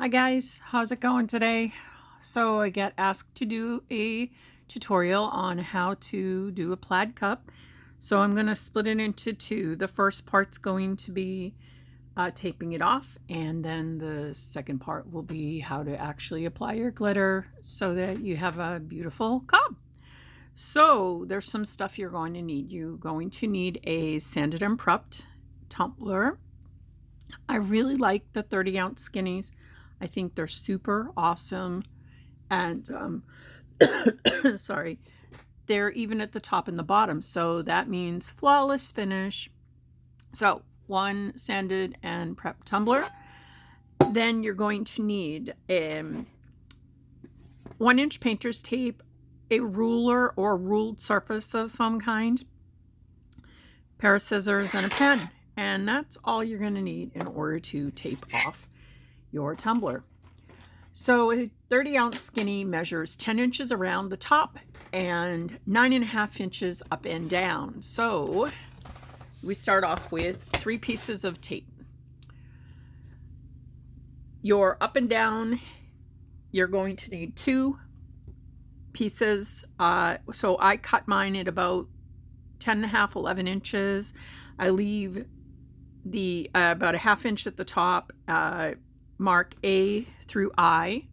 Hi guys, how's it going today? So I get asked to do a tutorial on how to do a plaid cup. So I'm going to split it into two. The first part's going to be taping it off, and then the second part will be how to actually apply your glitter so that you have a beautiful cup. So there's some stuff you're going to need. You're going to need a sanded and prepped tumbler. I really like the 30-ounce skinnies. I think they're super awesome. And sorry, they're even at the top and the bottom. So that means flawless finish. So one sanded and prepped tumbler. Then you're going to need 1-inch painter's tape, a ruler or ruled surface of some kind, pair of scissors, and a pen. And that's all you're going to need in order to tape off your tumbler. So a 30-ounce skinny measures 10 inches around the top and 9.5 inches up and down. So we start off with 3 pieces of tape. Your up and down, you're going to need 2 pieces. So I cut mine at about 10.5, 11 inches. I leave the about a 1/2 inch at the top, mark A through I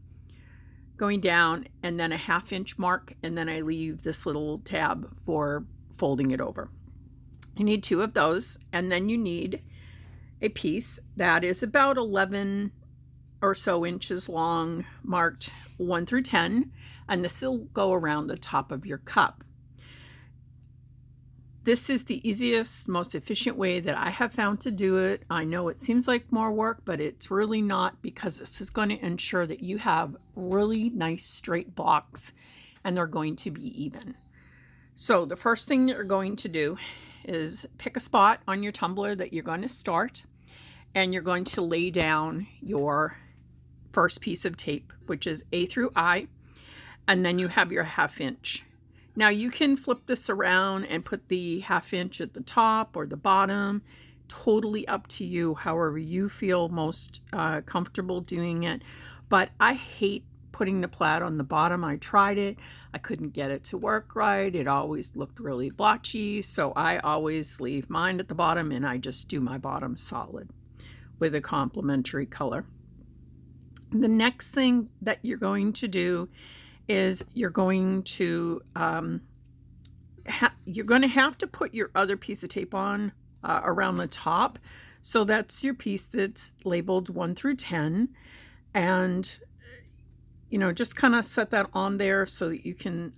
going down, and then a 1/2 inch mark, and then I leave this little tab for folding it over. You need 2 of those, and then you need a piece that is about 11 or so inches long, marked 1 through 10, and this will go around the top of your cup. This is the easiest, most efficient way that I have found to do it. I know it seems like more work, but it's really not, because this is going to ensure that you have really nice straight blocks and they're going to be even. So the first thing you're going to do is pick a spot on your tumbler that you're going to start, and you're going to lay down your first piece of tape, which is A through I, and then you have your 1/2 inch. Now you can flip this around and put the 1/2 inch at the top or the bottom, totally up to you, however you feel most comfortable doing it. But I hate putting the plaid on the bottom. I tried it. I couldn't get it to work right. It always looked really blotchy. So I always leave mine at the bottom, and I just do my bottom solid with a complementary color. The next thing that you're going to do is you're going to have to put your other piece of tape on around the top. So that's your piece that's labeled 1 through 10, and just kind of set that on there so that you can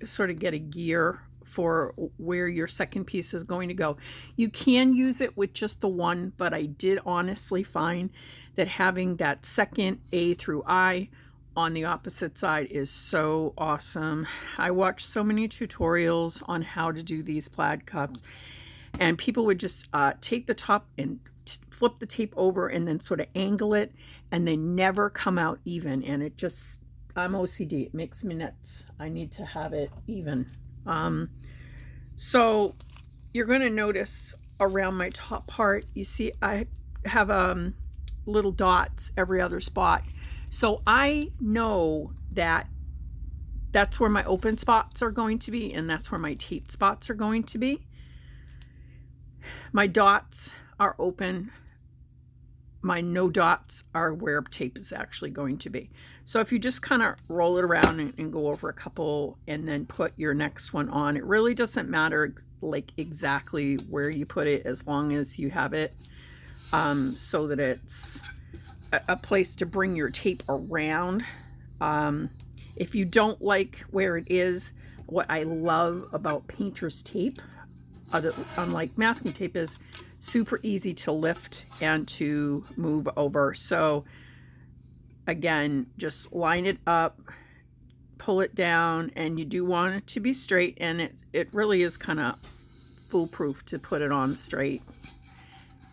sort of get a gear for where your second piece is going to go. You can use it with just the one, but I did honestly find that having that second A through I on the opposite side is so awesome. I watched so many tutorials on how to do these plaid cups, and people would just take the top and flip the tape over and then sort of angle it, and they never come out even, and I'm OCD. It makes me nuts. I need to have it even. So you're going to notice around my top part, you see I have little dots every other spot. So I know that that's where my open spots are going to be, and that's where my taped spots are going to be. My dots are open. My no dots are where tape is actually going to be. So if you just kind of roll it around and go over a couple and then put your next one on, it really doesn't matter like exactly where you put it, as long as you have it so that it's a place to bring your tape around. If you don't like where it is, what I love about painter's tape, unlike masking tape, is super easy to lift and to move over. So again, just line it up, pull it down, and you do want it to be straight, and it really is kind of foolproof to put it on straight.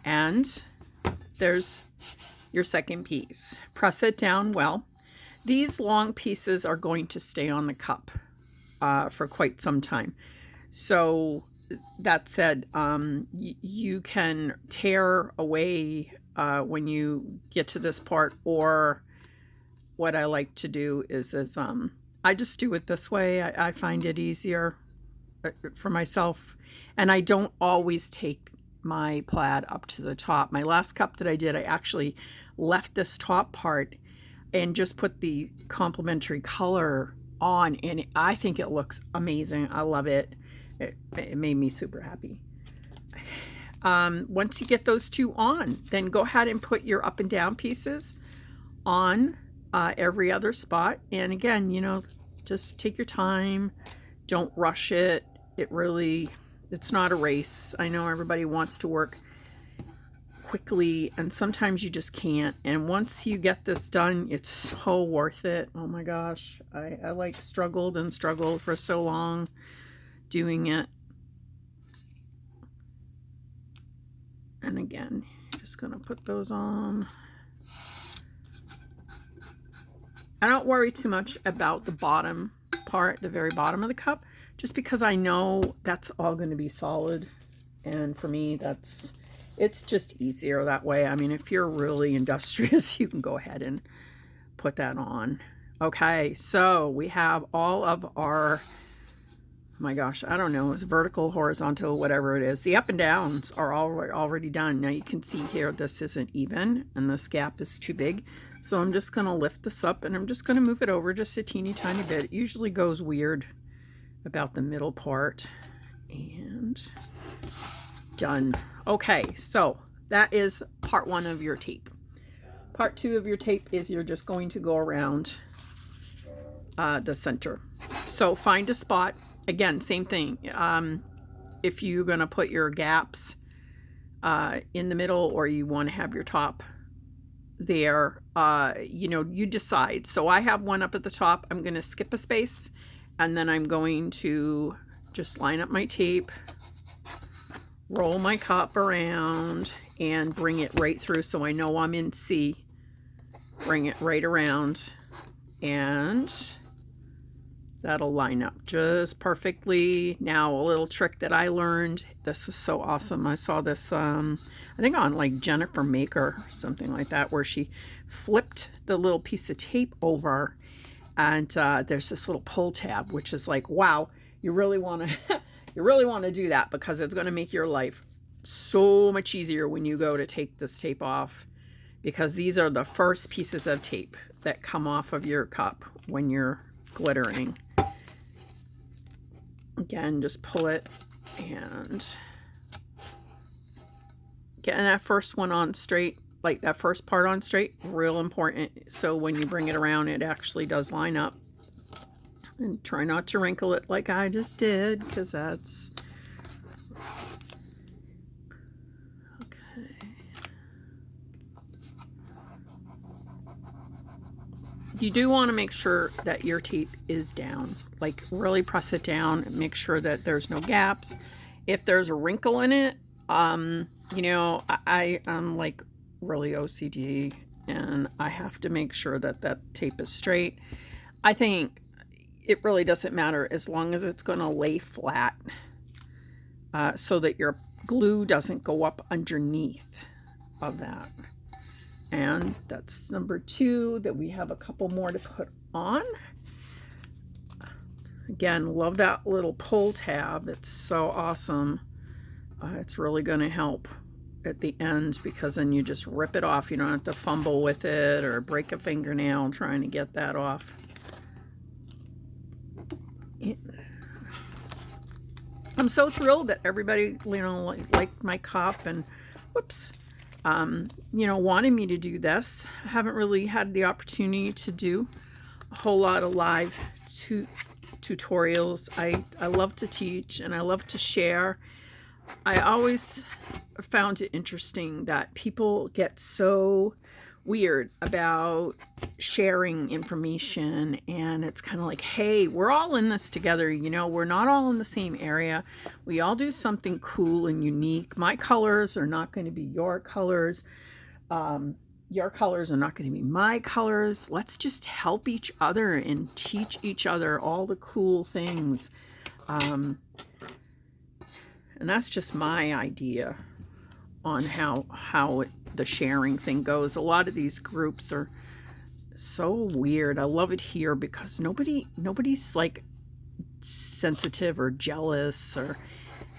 And there's your second piece. Press it down well. These long pieces are going to stay on the cup for quite some time. So that said, you can tear away when you get to this part, or what I like to do is I just do it this way. I find it easier for myself, and I don't always take my plaid up to the top. My last cup that I did, I actually left this top part and just put the complementary color on, and I think it looks amazing. I love it. It made me super happy. Once you get those two on, then go ahead and put your up and down pieces on every other spot. And again, you know, just take your time. Don't rush it. It's not a race. I know everybody wants to work quickly, and sometimes you just can't. And once you get this done, it's so worth it. Oh my gosh. I like struggled and struggled for so long doing it. And again, just gonna put those on. I don't worry too much about the bottom part, the very bottom of the cup, just because I know that's all going to be solid. And for me, it's just easier that way. I mean, if you're really industrious, you can go ahead and put that on. Okay, so we have all of our, oh my gosh, I don't know, it's vertical, horizontal, whatever it is. The up and downs are already done. Now you can see here, this isn't even, and this gap is too big. So I'm just going to lift this up, and I'm just going to move it over just a teeny tiny bit. It usually goes weird about the middle part. And done. Okay, so that is part one of your tape. Part two of your tape is you're just going to go around the center. So find a spot. Again, same thing. If you're going to put your gaps in the middle, or you want to have your top there, you know, you decide. So I have one up at the top. I'm going to skip a space, and then I'm going to just line up my tape, roll my cup around, and bring it right through so I know I'm in C. Bring it right around, and that'll line up just perfectly. Now, a little trick that I learned, this was so awesome. I saw this, I think on like Jennifer Maker or something like that, where she flipped the little piece of tape over, and there's this little pull tab, which is like, wow, you really want to you really want to do that, because it's going to make your life so much easier when you go to take this tape off, because these are the first pieces of tape that come off of your cup when you're glittering. Again, just pull it and getting that first one on straight, like that first part on straight, real important. So when you bring it around, it actually does line up. And try not to wrinkle it like I just did, because that's okay. You do want to make sure that your tape is down, like really press it down and make sure that there's no gaps. If there's a wrinkle in it, you know, I'm like really OCD, and I have to make sure that that tape is straight. I think it really doesn't matter as long as it's going to lay flat, so that your glue doesn't go up underneath of that. And that's number two, that we have a couple more to put on. Again, love that little pull tab. It's so awesome. It's really going to help at the end, because then you just rip it off. You don't have to fumble with it or break a fingernail trying to get that off. I'm so thrilled that everybody, you know, liked my cup, and whoops, you know, wanted me to do this. I haven't really had the opportunity to do a whole lot of live tutorials. I love to teach, and I love to share. I always found it interesting that people get so weird about sharing information, and it's kind of like, hey, we're all in this together, you know, we're not all in the same area. We all do something cool and unique. My colors are not going to be your colors. Your colors are not going to be my colors. Let's just help each other and teach each other all the cool things. And that's just my idea on how the sharing thing goes. A lot of these groups are, so weird. I love it here because nobody's like sensitive or jealous or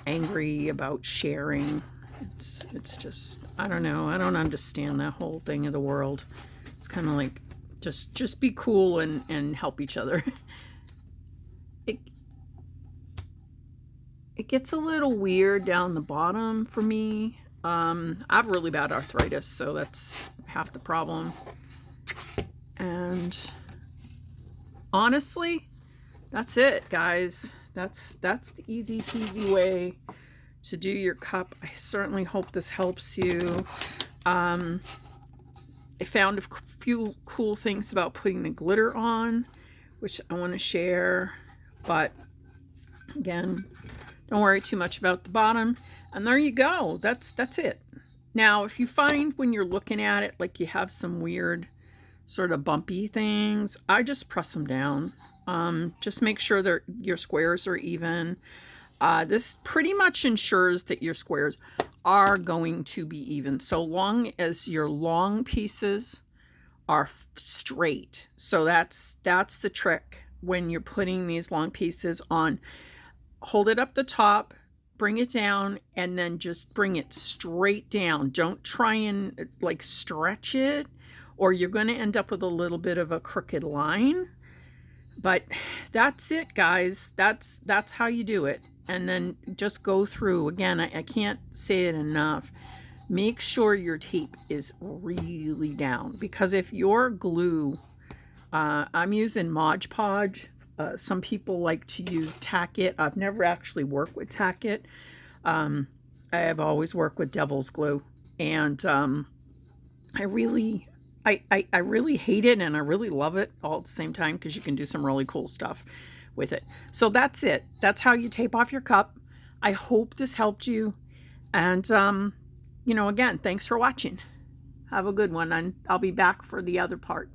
angry about sharing. It's just, I don't know. I don't understand that whole thing of the world. It's kind of like just be cool and help each other. It it gets a little weird down the bottom for me. I have really bad arthritis, so that's half the problem. And honestly, that's it, guys. That's the easy peasy way to do your cup. I certainly hope this helps you. I found a few cool things about putting the glitter on, which I want to share. But again, don't worry too much about the bottom. And there you go. That's it. Now, if you find when you're looking at it, like you have some weird sort of bumpy things, I just press them down. Just make sure that your squares are even. This pretty much ensures that your squares are going to be even, so long as your long pieces are straight. So that's the trick when you're putting these long pieces on. Hold it up the top, bring it down, and then just bring it straight down. Don't try and like stretch it, or you're going to end up with a little bit of a crooked line. But that's it, guys. That's how you do it. And then just go through. Again, I can't say it enough. Make sure your tape is really down, because if your glue, I'm using Mod Podge. Some people like to use Tack It. I've never actually worked with Tack It. I have always worked with Devil's Glue, and I really hate it and I really love it all at the same time, because you can do some really cool stuff with it. So that's it. That's how you tape off your cup. I hope this helped you. And, again, thanks for watching. Have a good one, and I'll be back for the other part.